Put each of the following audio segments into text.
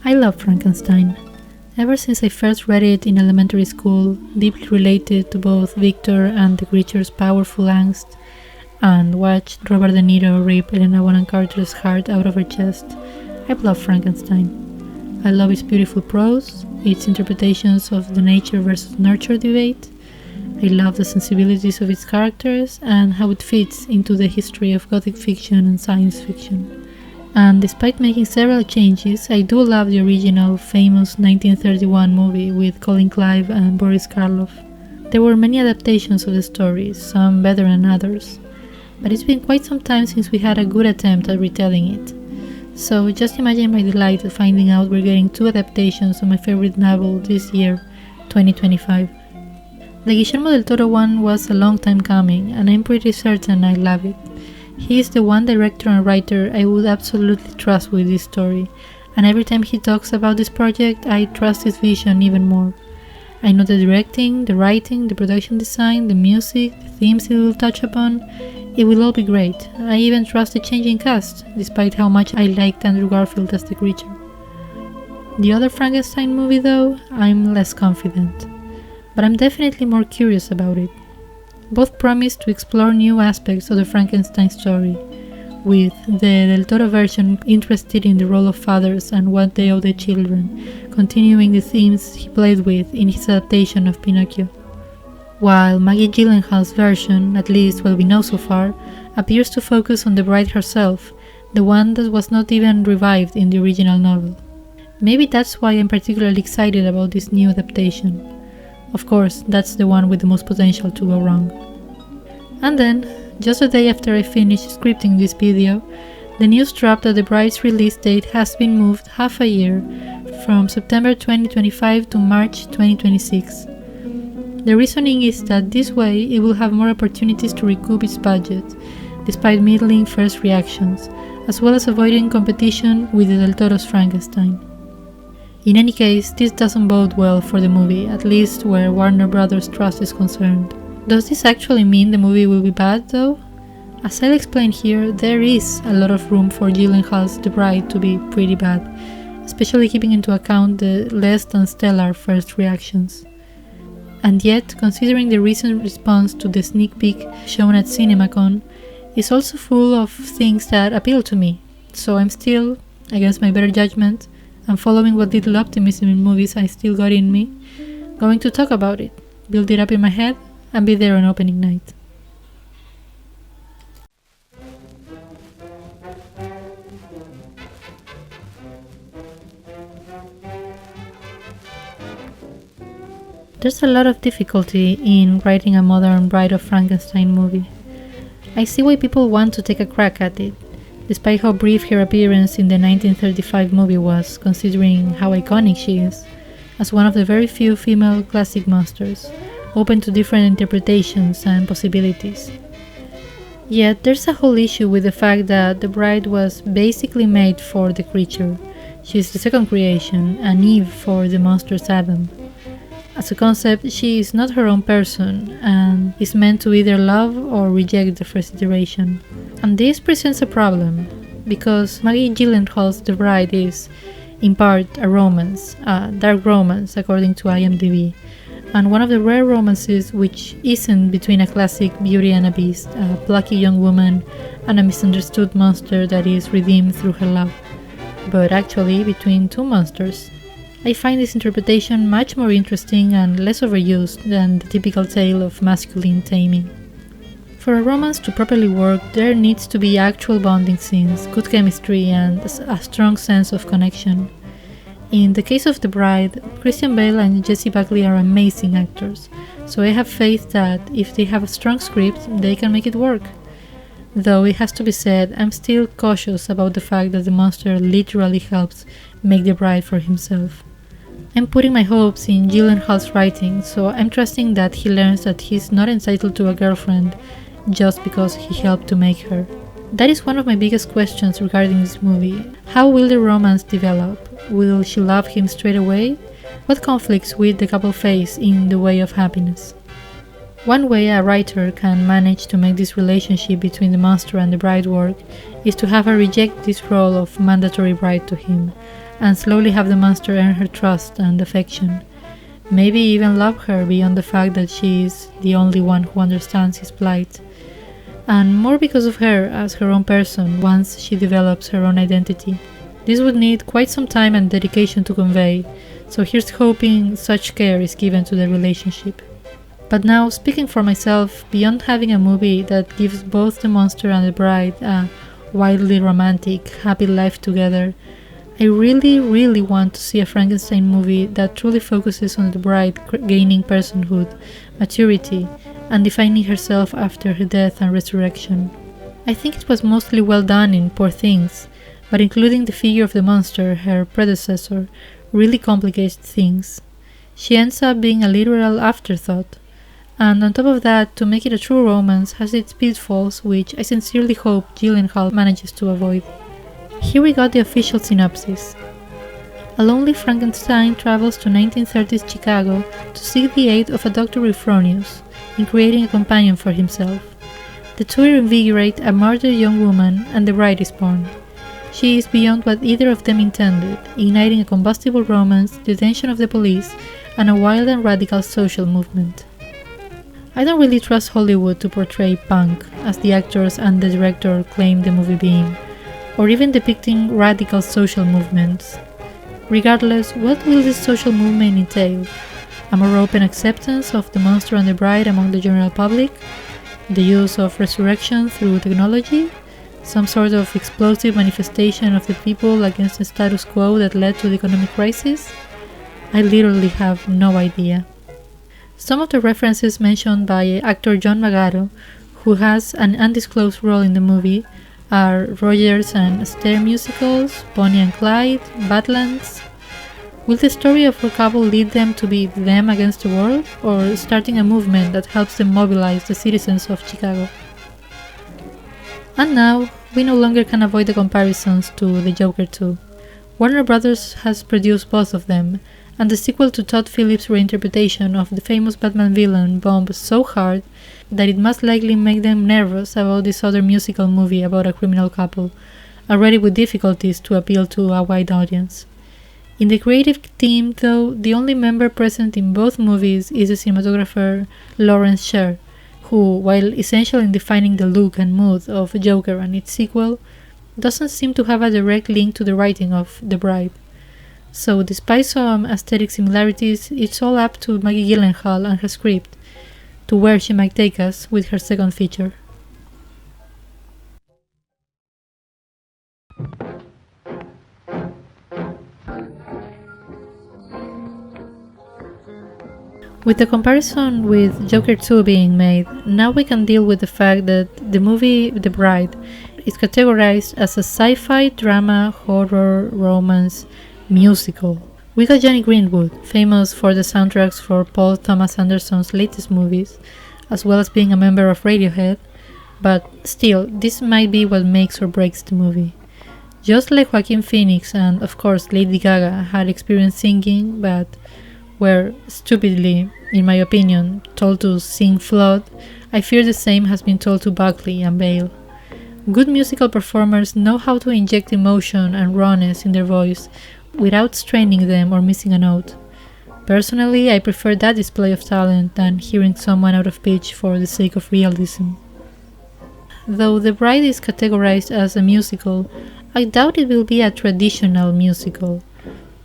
I love Frankenstein. Ever since I first read it in elementary school, deeply related to both Victor and the creature's powerful angst, and watched Robert De Niro rip Helena Bonham Carter's heart out of her chest, I've loved Frankenstein. I love its beautiful prose, its interpretations of the nature versus nurture debate. I love the sensibilities of its characters and how it fits into the history of Gothic fiction and science fiction. And despite making several changes, I do love the original famous 1931 movie with Colin Clive and Boris Karloff. There were many adaptations of the story, some better than others, but it's been quite some time since we had a good attempt at retelling it. So just imagine my delight at finding out we're getting 2 adaptations of my favorite novel this year, 2025. The Guillermo del Toro one was a long time coming, and I'm pretty certain I love it. He is the one director and writer I would absolutely trust with this story, and every time he talks about this project, I trust his vision even more. I know the directing, the writing, the production design, the music, the themes he will touch upon. It will all be great. I even trust the changing cast, despite how much I liked Andrew Garfield as the creature. The other Frankenstein movie, though, I'm less confident, but I'm definitely more curious about it. Both promise to explore new aspects of the Frankenstein story, with the Del Toro version interested in the role of fathers and what they owe their children, continuing the themes he played with in his adaptation of Pinocchio. While Maggie Gyllenhaal's version, at least what we know so far, appears to focus on the bride herself, the one that was not even revived in the original novel. Maybe that's why I'm particularly excited about this new adaptation. Of course, that's the one with the most potential to go wrong. And then, just a day after I finished scripting this video, the news dropped that The Bride's release date has been moved half a year, from September 2025 to March 2026. The reasoning is that this way it will have more opportunities to recoup its budget, despite middling first reactions, as well as avoiding competition with the Del Toro's Frankenstein. In any case, this doesn't bode well for the movie, at least where Warner Brothers' trust is concerned. Does this actually mean the movie will be bad, though? As I'll explain here, there is a lot of room for Gyllenhaal's The Bride to be pretty bad, especially keeping into account the less than stellar first reactions. And yet, considering the recent response to the sneak peek shown at CinemaCon, it's also full of things that appeal to me, so I'm still, against my better judgment, and following what little optimism in movies I still got in me, going to talk about it, build it up in my head, and be there on opening night. There's a lot of difficulty in writing a modern Bride of Frankenstein movie. I see why people want to take a crack at it, despite how brief her appearance in the 1935 movie was, considering how iconic she is, as one of the very few female classic monsters, open to different interpretations and possibilities. Yet there's a whole issue with the fact that the bride was basically made for the creature. She's the second creation, and Eve for the monster's Adam. As a concept, she is not her own person, and is meant to either love or reject the first iteration. And this presents a problem, because Maggie Gyllenhaal's The Bride is, in part, a romance, a dark romance according to IMDb, and one of the rare romances which isn't between a classic Beauty and a Beast, a plucky young woman, and a misunderstood monster that is redeemed through her love, but actually between two monsters. I find this interpretation much more interesting and less overused than the typical tale of masculine taming. For a romance to properly work, there needs to be actual bonding scenes, good chemistry, and a strong sense of connection. In the case of The Bride, Christian Bale and Jessie Buckley are amazing actors, so I have faith that if they have a strong script, they can make it work. Though it has to be said, I'm still cautious about the fact that the monster literally helps make the bride for himself. I'm putting my hopes in Gyllenhaal's writing, so I'm trusting that he learns that he's not entitled to a girlfriend just because he helped to make her. That is one of my biggest questions regarding this movie. How will the romance develop? Will she love him straight away? What conflicts will the couple face in the way of happiness? One way a writer can manage to make this relationship between the monster and the bride work is to have her reject this role of mandatory bride to him, and slowly have the monster earn her trust and affection. Maybe even love her beyond the fact that she is the only one who understands his plight, and more because of her as her own person once she develops her own identity. This would need quite some time and dedication to convey, so here's hoping such care is given to the relationship. But now, speaking for myself, beyond having a movie that gives both the monster and the bride a wildly romantic, happy life together, I really want to see a Frankenstein movie that truly focuses on the bride gaining personhood, maturity, and defining herself after her death and resurrection. I think it was mostly well done in Poor Things, but including the figure of the monster, her predecessor, really complicates things. She ends up being a literal afterthought. And on top of that, to make it a true romance has its pitfalls, which I sincerely hope Gyllenhaal manages to avoid. Here we got the official synopsis. A lonely Frankenstein travels to 1930s Chicago to seek the aid of a Dr. Euphronius in creating a companion for himself. The two reinvigorate a murdered young woman and the bride is born. She is beyond what either of them intended, igniting a combustible romance, the attention of the police, and a wild and radical social movement. I don't really trust Hollywood to portray punk, as the actors and the director claim the movie being, or even depicting radical social movements. Regardless, what will this social movement entail? A more open acceptance of the monster and the bride among the general public? The use of resurrection through technology? Some sort of explosive manifestation of the people against the status quo that led to the economic crisis? I literally have no idea. Some of the references mentioned by actor John Magaro, who has an undisclosed role in the movie, are Rogers and Astaire musicals, Bonnie and Clyde, Badlands. Will the story of a couple lead them to be them against the world, or starting a movement that helps them mobilize the citizens of Chicago? And now, we no longer can avoid the comparisons to The Joker 2. Warner Brothers has produced both of them, and the sequel to Todd Phillips' reinterpretation of the famous Batman villain bombed so hard that it must likely make them nervous about this other musical movie about a criminal couple, already with difficulties to appeal to a wide audience. In the creative team, though, the only member present in both movies is the cinematographer Lawrence Sher, who, while essential in defining the look and mood of Joker and its sequel, doesn't seem to have a direct link to the writing of The Bride. So despite some aesthetic similarities, it's all up to Maggie Gyllenhaal and her script, to where she might take us with her second feature. With the comparison with Joker 2 being made, now we can deal with the fact that the movie The Bride is categorized as a sci-fi, drama, horror, romance, musical. We got Jonny Greenwood, famous for the soundtracks for Paul Thomas Anderson's latest movies, as well as being a member of Radiohead, but still, this might be what makes or breaks the movie. Just like Joaquin Phoenix and, of course, Lady Gaga had experience singing, but were stupidly, in my opinion, told to sing flawed, I fear the same has been told to Buckley and Bale. Good musical performers know how to inject emotion and rawness in their voice without straining them or missing a note. Personally, I prefer that display of talent than hearing someone out of pitch for the sake of realism. Though The Bride is categorized as a musical, I doubt it will be a traditional musical.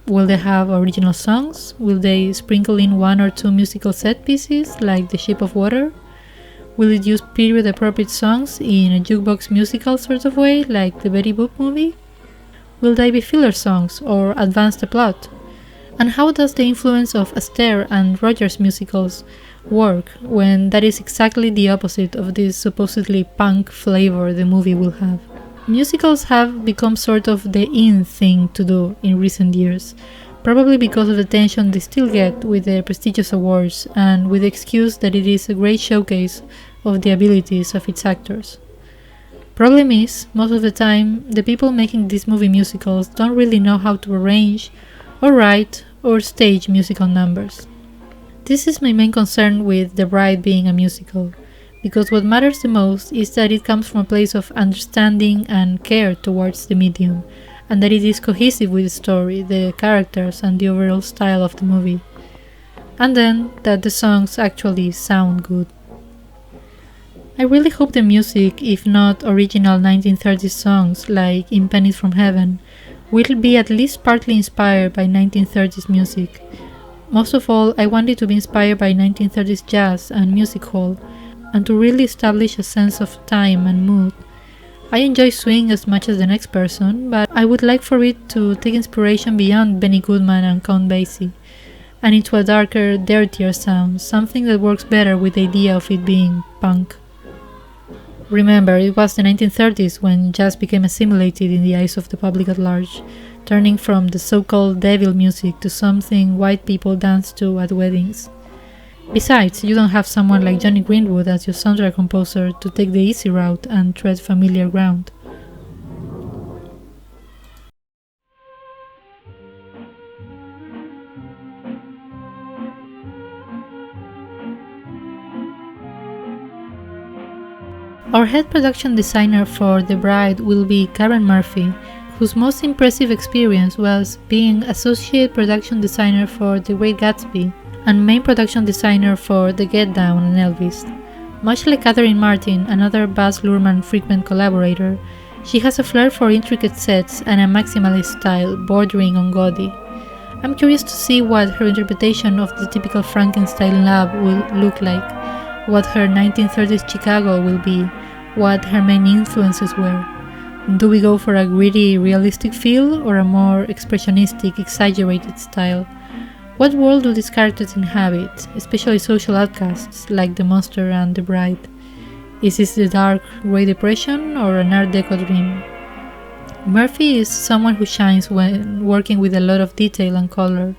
Will they have original songs? Will they sprinkle in one or two musical set pieces, like The Shape of Water? Will it use period-appropriate songs in a jukebox musical sort of way, like the Betty Boop movie? Will they be filler songs, or advance the plot? And how does the influence of Astaire and Rogers musicals work, when that is exactly the opposite of this supposedly punk flavor the movie will have? Musicals have become sort of the in thing to do in recent years, probably because of the attention they still get with the prestigious awards and with the excuse that it is a great showcase of the abilities of its actors. Problem is, most of the time, the people making these movie musicals don't really know how to arrange, or write, or stage musical numbers. This is my main concern with The Bride being a musical, because what matters the most is that it comes from a place of understanding and care towards the medium, and that it is cohesive with the story, the characters, and the overall style of the movie. And then that the songs actually sound good. I really hope the music, if not original 1930s songs like In Pennies from Heaven, will be at least partly inspired by 1930s music. Most of all, I want it to be inspired by 1930s jazz and music hall, and to really establish a sense of time and mood. I enjoy swing as much as the next person, but I would like for it to take inspiration beyond Benny Goodman and Count Basie, and into a darker, dirtier sound, something that works better with the idea of it being punk. Remember, it was the 1930s when jazz became assimilated in the eyes of the public at large, turning from the so-called devil music to something white people danced to at weddings. Besides, you don't have someone like Johnny Greenwood as your soundtrack composer to take the easy route and tread familiar ground. Our head production designer for The Bride will be Karen Murphy, whose most impressive experience was being associate production designer for The Great Gatsby and main production designer for The Get Down and Elvis. Much like Catherine Martin, another Baz Luhrmann frequent collaborator, she has a flair for intricate sets and a maximalist style bordering on gaudy. I'm curious to see what her interpretation of the typical Frankenstein lab will look like, what her 1930s Chicago will be, what her main influences were. Do we go for a gritty, realistic feel or a more expressionistic, exaggerated style? What world do these characters inhabit, especially social outcasts like the monster and the bride? Is this the dark Great Depression or an Art Deco dream? Murphy is someone who shines when working with a lot of detail and color,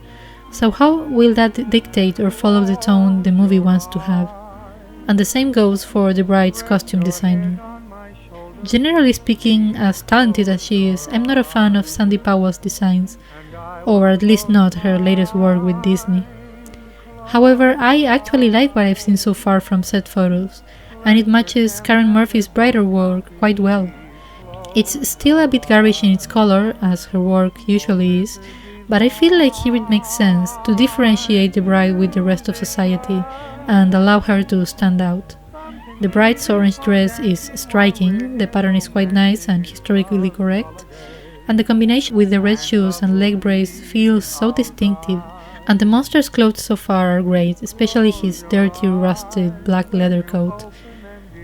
so how will that dictate or follow the tone the movie wants to have? And the same goes for the bride's costume designer. Generally speaking, as talented as she is, I'm not a fan of Sandy Powell's designs, or at least not her latest work with Disney. However, I actually like what I've seen so far from set photos, and it matches Karen Murphy's brighter work quite well. It's still a bit garish in its color, as her work usually is, but I feel like here it makes sense to differentiate the bride with the rest of society and allow her to stand out. The bride's orange dress is striking, the pattern is quite nice and historically correct, and the combination with the red shoes and leg brace feels so distinctive, and the monster's clothes so far are great, especially his dirty, rusted black leather coat.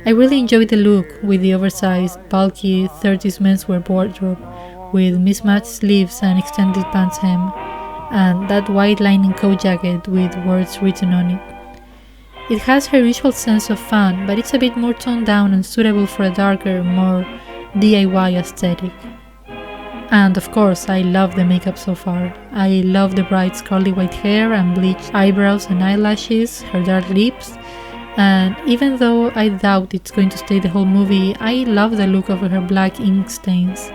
I really enjoy the look with the oversized, bulky 30s menswear wardrobe, with mismatched sleeves and extended pants hem, and that white lining coat jacket with words written on it. It has her usual sense of fun, but it's a bit more toned down and suitable for a darker, more DIY aesthetic. And of course, I love the makeup so far. I love the bride's curly white hair and bleached eyebrows and eyelashes, her dark lips, and even though I doubt it's going to stay the whole movie, I love the look of her black ink stains.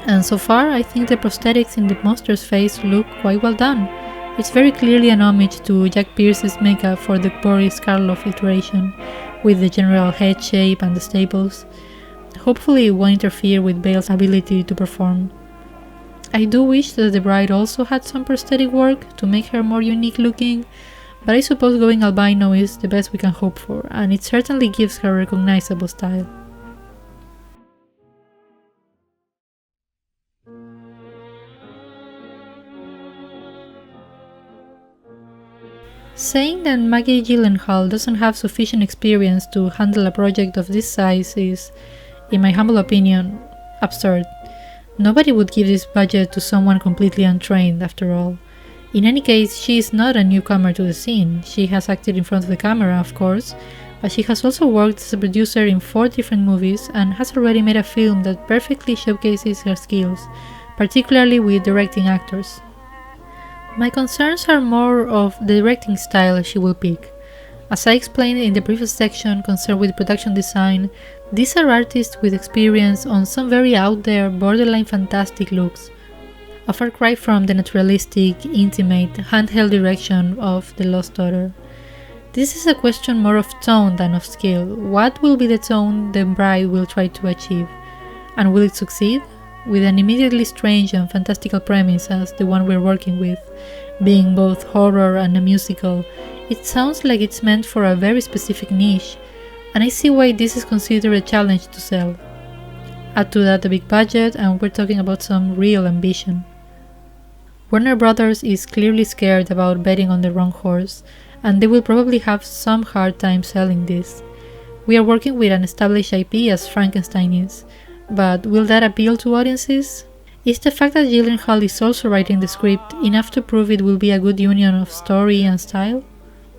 And so far, I think the prosthetics in the monster's face look quite well done. It's very clearly an homage to Jack Pierce's makeup for the Boris Karloff iteration, with the general head shape and the staples. Hopefully it won't interfere with Bale's ability to perform. I do wish that the bride also had some prosthetic work to make her more unique looking, but I suppose going albino is the best we can hope for, and it certainly gives her a recognizable style. Saying that Maggie Gyllenhaal doesn't have sufficient experience to handle a project of this size is, in my humble opinion, absurd. Nobody would give this budget to someone completely untrained, after all. In any case, she is not a newcomer to the scene. She has acted in front of the camera, of course, but she has also worked as a producer in 4 different movies and has already made a film that perfectly showcases her skills, particularly with directing actors. My concerns are more of the directing style she will pick. As I explained in the previous section concerned with production design, these are artists with experience on some very out there, borderline fantastic looks, a far cry from the naturalistic, intimate, handheld direction of The Lost Daughter. This is a question more of tone than of skill. What will be the tone the bride will try to achieve? And will it succeed? With an immediately strange and fantastical premise as the one we're working with, being both horror and a musical, it sounds like it's meant for a very specific niche, and I see why this is considered a challenge to sell. Add to that a big budget, and we're talking about some real ambition. Warner Brothers is clearly scared about betting on the wrong horse, and they will probably have some hard time selling this. We are working with an established IP as Frankenstein is, but will that appeal to audiences? Is the fact that Gyllenhaal is also writing the script enough to prove it will be a good union of story and style?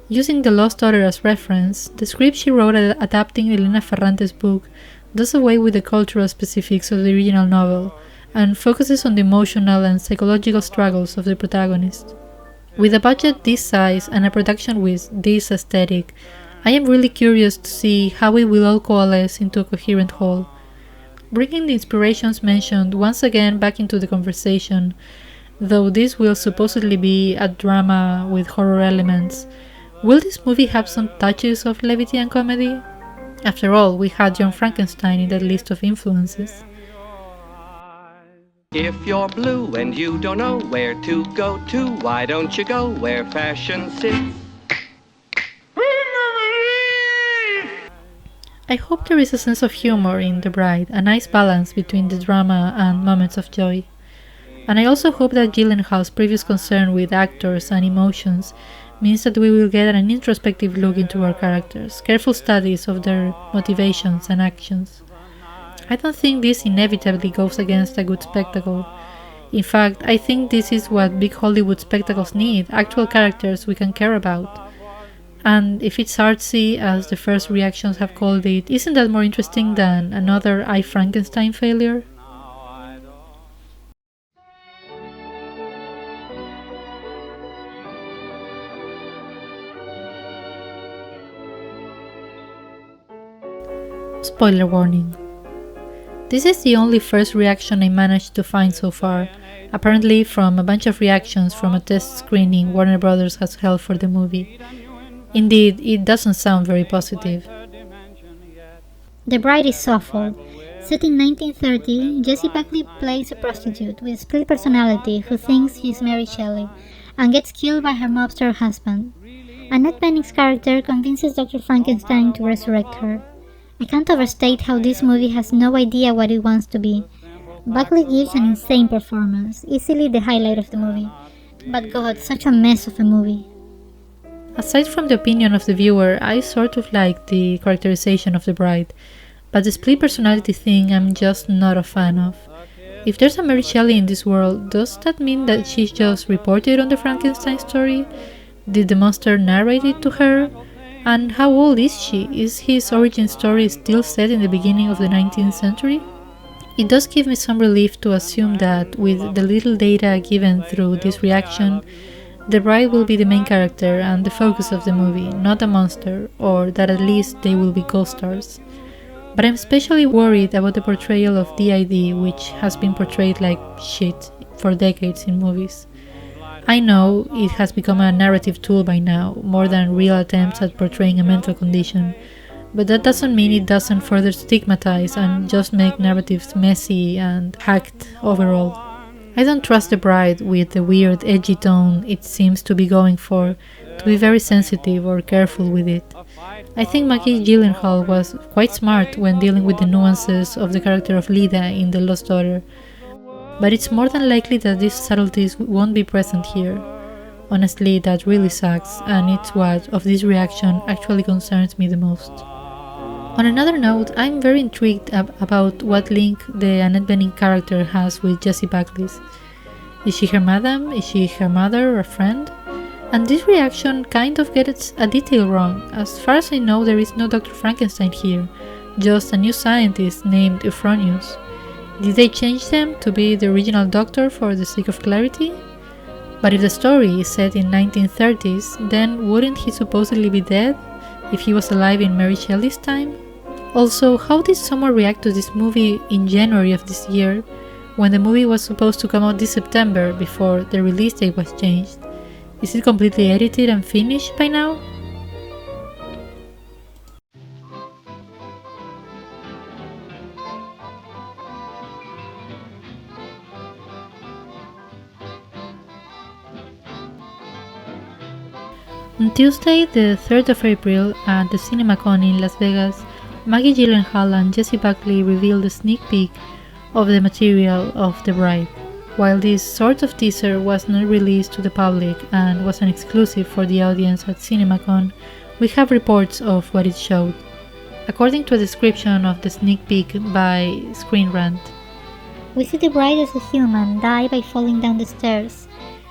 Using The Lost Daughter as reference, the script she wrote adapting Elena Ferrante's book does away with the cultural specifics of the original novel and focuses on the emotional and psychological struggles of the protagonist. With a budget this size and a production with this aesthetic, I am really curious to see how it will all coalesce into a coherent whole. Bringing the inspirations mentioned once again back into the conversation, though this will supposedly be a drama with horror elements, will this movie have some touches of levity and comedy? After all, we had John Frankenstein in that list of influences. If you're blue and you don't know where to go to, why don't you go where fashion sits? I hope there is a sense of humor in The Bride, a nice balance between the drama and moments of joy. And I also hope that Gyllenhaal's previous concern with actors and emotions means that we will get an introspective look into our characters, careful studies of their motivations and actions. I don't think this inevitably goes against a good spectacle. In fact, I think this is what big Hollywood spectacles need, actual characters we can care about. And if it's artsy, as the first reactions have called it, isn't that more interesting than another I, Frankenstein failure? Spoiler warning. This is the only first reaction I managed to find so far, apparently from a bunch of reactions from a test screening Warner Brothers has held for the movie. Indeed, it doesn't sound very positive. The Bride is awful. Set in 1930, Jessie Buckley plays a prostitute with split personality who thinks she's Mary Shelley and gets killed by her mobster husband. Annette Bening's character convinces Dr. Frankenstein to resurrect her. I can't overstate how this movie has no idea what it wants to be. Buckley gives an insane performance, easily the highlight of the movie. But God, such a mess of a movie. Aside from the opinion of the viewer, I sort of like the characterization of the bride, but the split personality thing I'm just not a fan of. If there's a Mary Shelley in this world, does that mean that she's just reported on the Frankenstein story? Did the monster narrate it to her? And how old is she? Is his origin story still set in the beginning of the 19th century? It does give me some relief to assume that, with the little data given through this reaction, the bride will be the main character and the focus of the movie, not a monster, or that at least they will be co-stars. But I'm especially worried about the portrayal of DID, which has been portrayed like shit for decades in movies. I know it has become a narrative tool by now, more than real attempts at portraying a mental condition, but that doesn't mean it doesn't further stigmatize and just make narratives messy and hacked overall. I don't trust the bride, with the weird edgy tone it seems to be going for, to be very sensitive or careful with it. I think Maggie Gyllenhaal was quite smart when dealing with the nuances of the character of Lida in The Lost Daughter, but it's more than likely that these subtleties won't be present here. Honestly, that really sucks, and it's what of this reaction actually concerns me the most. On another note, I'm very intrigued about what link the Annette Bening character has with Jessie Buckley's. Is she her madam? Is she her mother or a friend? And this reaction kind of gets a detail wrong. As far as I know, there is no Dr. Frankenstein here, just a new scientist named Euphronius. Did they change them to be the original doctor for the sake of clarity? But if the story is set in 1930s, then wouldn't he supposedly be dead if he was alive in Mary Shelley's time? Also, how did someone react to this movie in January of this year, when the movie was supposed to come out this September before the release date was changed? Is it completely edited and finished by now? On Tuesday, the 3rd of April, at the CinemaCon in Las Vegas, Maggie Gyllenhaal and Jessie Buckley revealed a sneak peek of the material of The Bride. While this sort of teaser was not released to the public and was an exclusive for the audience at CinemaCon, we have reports of what it showed. According to a description of the sneak peek by Screen Rant, we see the bride as a human die by falling down the stairs,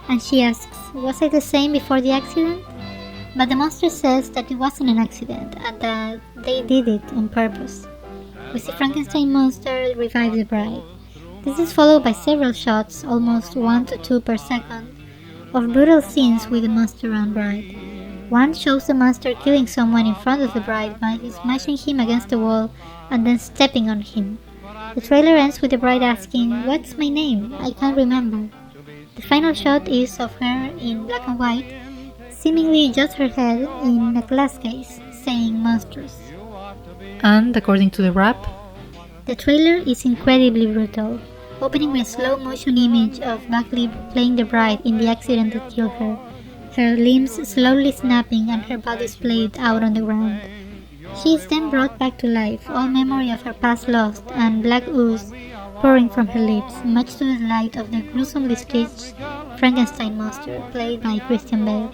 and she asks, "Was I the same before the accident?" But the monster says that it wasn't an accident and that they did it on purpose. We see Frankenstein monster revive the bride. This is followed by several shots, almost 1 to 2 per second, of brutal scenes with the monster and bride. One shows the monster killing someone in front of the bride by smashing him against the wall and then stepping on him. The trailer ends with the bride asking, "What's my name? I can't remember." The final shot is of her in black and white, seemingly just her head in a glass case, saying "monsters." And according to the wrap, the trailer is incredibly brutal, opening with a slow motion image of Buckley playing the bride in the accident that killed her, her limbs slowly snapping and her body splayed out on the ground. She is then brought back to life, all memory of her past lost, and black ooze pouring from her lips, much to the delight of the gruesomely stitched Frankenstein monster, played by Christian Bale.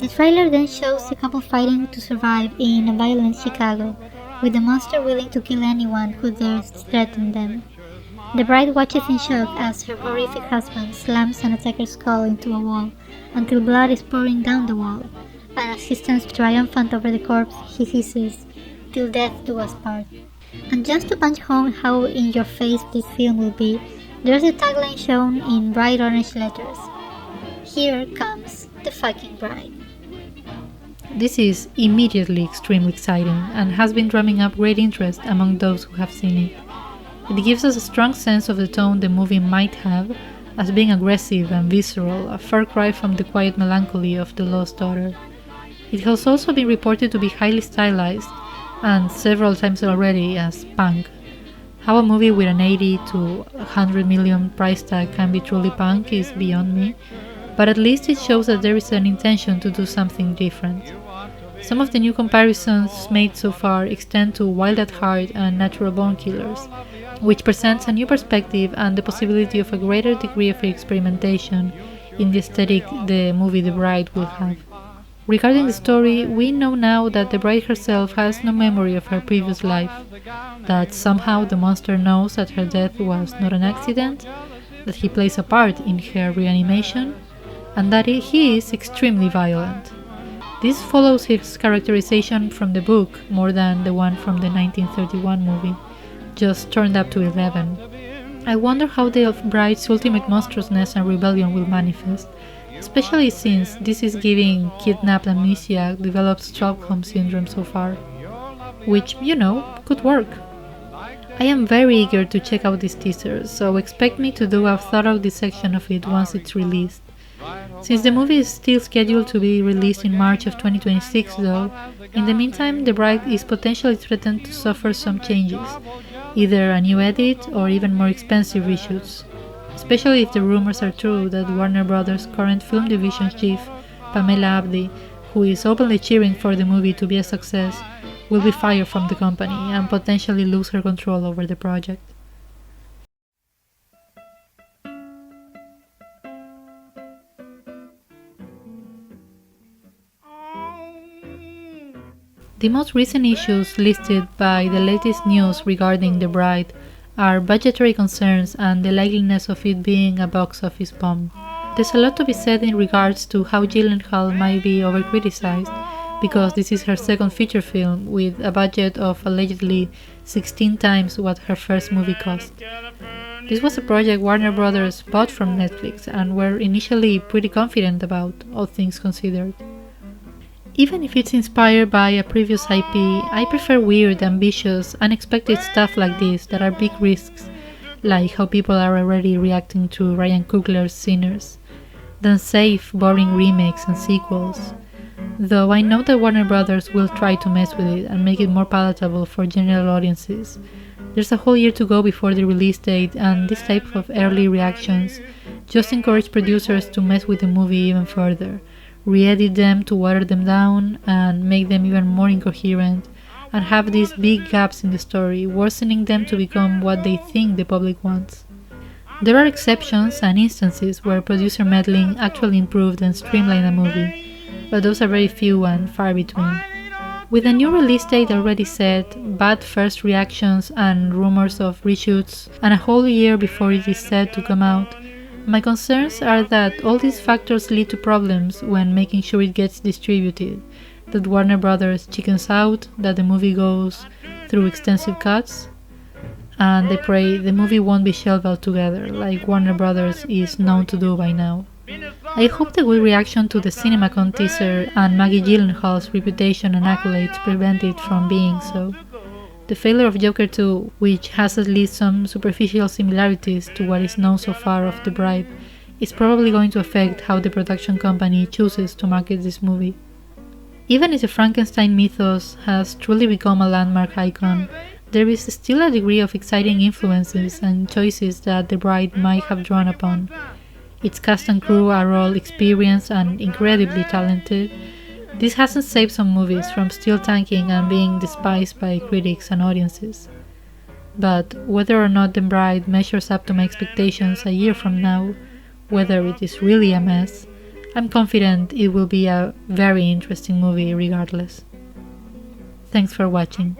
The trailer then shows the couple fighting to survive in a violent Chicago, with the monster willing to kill anyone who dares threaten them. The bride watches in shock as her horrific husband slams an attacker's skull into a wall until blood is pouring down the wall, and as he stands triumphant over the corpse, he hisses, "Till death do us part." And just to punch home how in your face this film will be, there's a tagline shown in bright orange letters. "Here comes the fucking bride." This is immediately extremely exciting and has been drumming up great interest among those who have seen it. It gives us a strong sense of the tone the movie might have, as being aggressive and visceral, a far cry from the quiet melancholy of The Lost Daughter. It has also been reported to be highly stylized, and several times already as punk. How a movie with an 80 to 100 million price tag can be truly punk is beyond me, but at least it shows that there is an intention to do something different. Some of the new comparisons made so far extend to Wild at Heart and Natural Born Killers, which presents a new perspective and the possibility of a greater degree of experimentation in the aesthetic the movie The Bride will have. Regarding the story, we know now that the bride herself has no memory of her previous life, that somehow the monster knows that her death was not an accident, that he plays a part in her reanimation, and that he is extremely violent. This follows his characterization from the book more than the one from the 1931 movie, just turned up to 11. I wonder how the bride's ultimate monstrousness and rebellion will manifest, especially since this is giving kidnapped amnesia developed Stockholm syndrome so far, which, could work. I am very eager to check out this teaser, so expect me to do a thorough dissection of it once it's released. Since the movie is still scheduled to be released in March of 2026 though, in the meantime the bride is potentially threatened to suffer some changes, either a new edit or even more expensive reshoots. Especially if the rumors are true that Warner Brothers' current film division chief, Pamela Abdi, who is openly cheering for the movie to be a success, will be fired from the company and potentially lose her control over the project. The most recent issues listed by the latest news regarding The Bride are budgetary concerns and the likeliness of it being a box office bomb. There's a lot to be said in regards to how Gyllenhaal might be overcriticized, because this is her second feature film with a budget of allegedly 16 times what her first movie cost. This was a project Warner Brothers bought from Netflix and were initially pretty confident about, all things considered. Even if it's inspired by a previous IP, I prefer weird, ambitious, unexpected stuff like this that are big risks, like how people are already reacting to Ryan Coogler's Sinners, than safe, boring remakes and sequels. Though I know that Warner Brothers will try to mess with it and make it more palatable for general audiences. There's a whole year to go before the release date, and this type of early reactions just encourage producers to mess with the movie even further, re-edit them to water them down and make them even more incoherent, and have these big gaps in the story, worsening them to become what they think the public wants. There are exceptions and instances where producer meddling actually improved and streamlined a movie, but those are very few and far between. With a new release date already set, bad first reactions and rumors of reshoots, and a whole year before it is set to come out, my concerns are that all these factors lead to problems when making sure it gets distributed, that Warner Brothers chickens out, that the movie goes through extensive cuts, and they pray the movie won't be shelved altogether, like Warner Brothers is known to do by now. I hope the good reaction to the CinemaCon teaser and Maggie Gyllenhaal's reputation and accolades prevent it from being so. The failure of Joker 2, which has at least some superficial similarities to what is known so far of The Bride, is probably going to affect how the production company chooses to market this movie. Even if the Frankenstein mythos has truly become a landmark icon, there is still a degree of exciting influences and choices that The Bride might have drawn upon. Its cast and crew are all experienced and incredibly talented. This hasn't saved some movies from still tanking and being despised by critics and audiences. But whether or not The Bride measures up to my expectations a year from now, whether it is really a mess, I'm confident it will be a very interesting movie regardless. Thanks for watching.